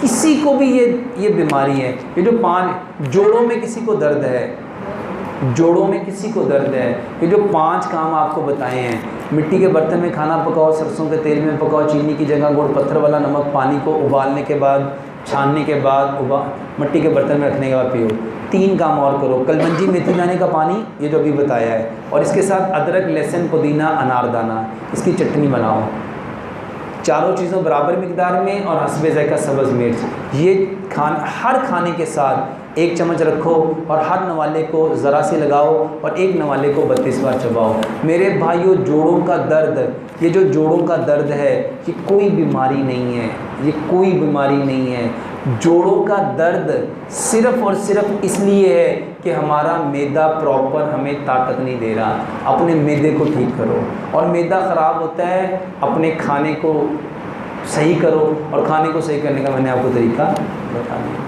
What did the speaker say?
किसी को भी ये बीमारी है, ये जो 5 जोड़ों में किसी को दर्द है, जोड़ों में किसी को दर्द है, ये जो 5 काम आपको बताए हैं, मिट्टी के बर्तन में खाना पकाओ, सरसों के तेल में पकाओ, चीनी की जगह गुड़, पत्थर वाला नमक, पानी को उबालने के बाद, छानने के बाद, मिट्टी के बर्तन में रखने के बाद पियो। 3 काम और करो, कलमंजी मेथी दाने का पानी, ये जो अभी बताया है, और इसके साथ अदरक, लहसुन, पुदीना, अनारदाना, इसकी चटनी बनाओ। चारों चीज़ों बराबर मिकदार में और हस्बे ज़ायका सब्ज़ मिर्च। ये हर खाने के साथ 1 चम्मच रखो और हर नवाले को ज़रा से लगाओ और एक नवाले को 32 बार चबाओ। मेरे भाइयों, जोड़ों का दर्द, ये जो जोड़ों का दर्द है, ये कोई बीमारी नहीं है, ये कोई बीमारी नहीं है। जोड़ों का दर्द सिर्फ़ और सिर्फ इसलिए है कि हमारा मैदा प्रॉपर हमें ताकत नहीं दे रहा। अपने मैदे को ठीक करो, और मैदा ख़राब होता है, अपने खाने को सही करो, और खाने को सही करने का मैंने आपको तरीका बता दिया।